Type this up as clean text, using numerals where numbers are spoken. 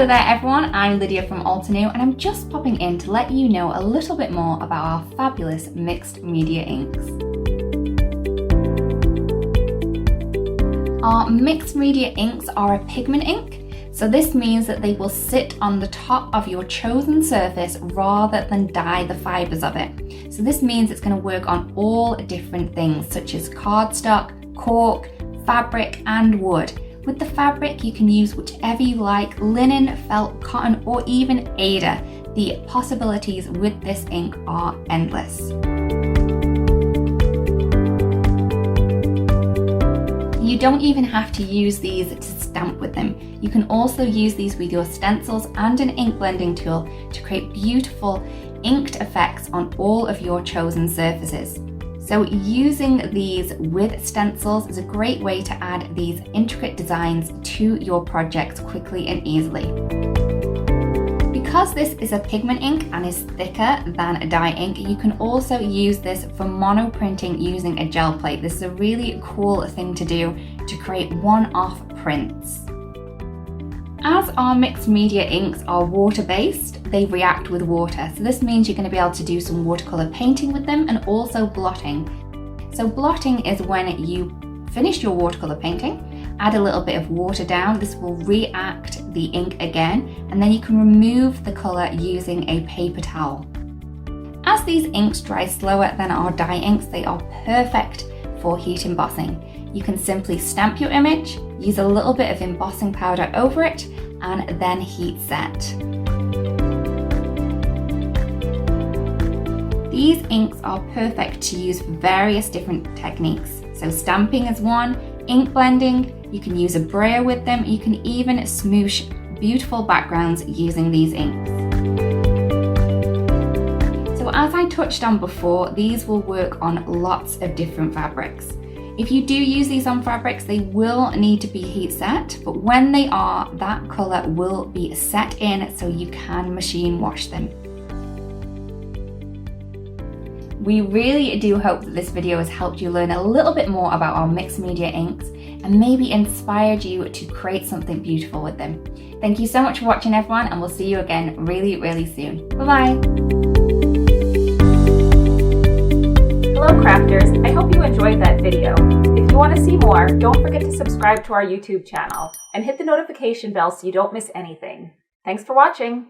Hello there everyone, I'm Lydia from Altenew and I'm just popping in to let you know a little bit more about our fabulous mixed media inks. Our mixed media inks are a pigment ink, so this means that they will sit on the top of your chosen surface rather than dye the fibres of it. So this means it's going to work on all different things such as cardstock, cork, fabric and wood. With the fabric, you can use whichever you like, linen, felt, cotton, or even Aida. The possibilities with this ink are endless. You don't even have to use these to stamp with them. You can also use these with your stencils and an ink blending tool to create beautiful inked effects on all of your chosen surfaces. So using these with stencils is a great way to add these intricate designs to your projects quickly and easily. Because this is a pigment ink and is thicker than a dye ink, you can also use this for mono printing using a gel plate. This is a really cool thing to do to create one-off prints. As our mixed media inks are water-based, they react with water. So this means you're going to be able to do some watercolour painting with them and also blotting. So blotting is when you finish your watercolour painting, add a little bit of water down, this will react the ink again, and then you can remove the colour using a paper towel. As these inks dry slower than our dye inks, they are perfect for heat embossing. You can simply stamp your image, use a little bit of embossing powder over it, and then heat set. These inks are perfect to use for various different techniques. So stamping is one, ink blending, you can use a brayer with them, you can even smoosh beautiful backgrounds using these inks. So as I touched on before, these will work on lots of different fabrics. If you do use these on fabrics, they will need to be heat set, but when they are, that colour will be set in so you can machine wash them. We really do hope that this video has helped you learn a little bit more about our mixed media inks and maybe inspired you to create something beautiful with them. Thank you so much for watching everyone, and we'll see you again really soon. Bye-bye. Hello crafters, I hope you enjoyed that video. If you want to see more, don't forget to subscribe to our YouTube channel and hit the notification bell so you don't miss anything. Thanks for watching!